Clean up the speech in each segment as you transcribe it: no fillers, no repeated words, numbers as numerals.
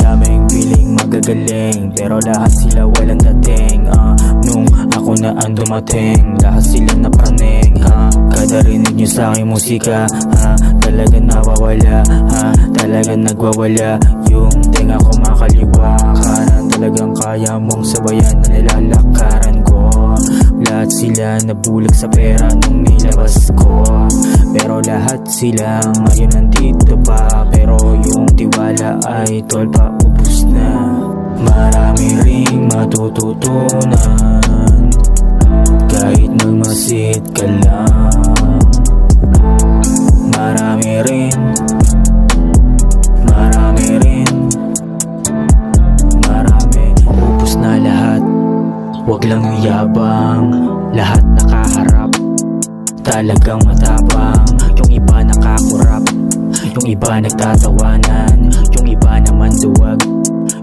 Daming piling magagaling, pero lahat sila walang dating. Nung ako na ang dumating, lahat sila napraning. Kada rinig nyo sa aking musika, talagang nawawala, talagang nagwawala yung tenga ko makaliwa. Kanan talagang kaya mong sabayan na nilalakaran ko. Lahat sila nabulag sa pera nung nilabas ko, pero lahat sila ngayon nandito pa. Pero yung tiwala ay tol pa ubus na. Marami ring matututunan kahit magmasid ka lang. Marami rin ubus na lahat. Wag lang yung yabang, lahat nakaharap, talagang matapang. Yung iba nakakurap, yung iba nagtatawanan, yung iba naman duwag,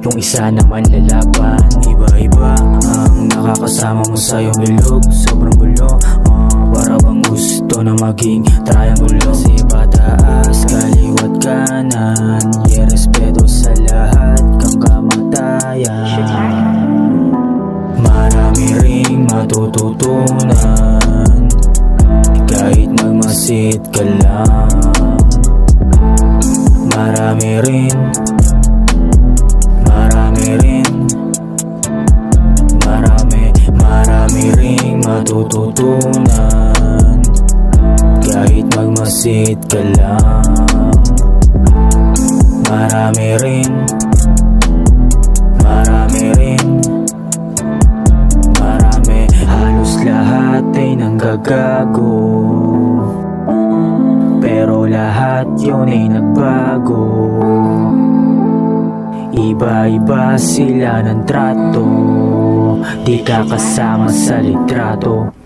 yung isa naman lalaban. Iba-iba ang nakakasama mo sa iyong ilog. Sobrang gulo, para bang gusto na maging triangle. Kasi pataas, kaliwat, kanan, respeto sa lahat kang kamatayan. Marami ring matututunan kahit magmasid ka lang. Marami ring matututunan kahit magmasid ka lang. Marami rin halos lahat ay nanggagago, pero lahat yun ay nagbago. Iba-iba sila ng trato, di ka kasama sa litrato.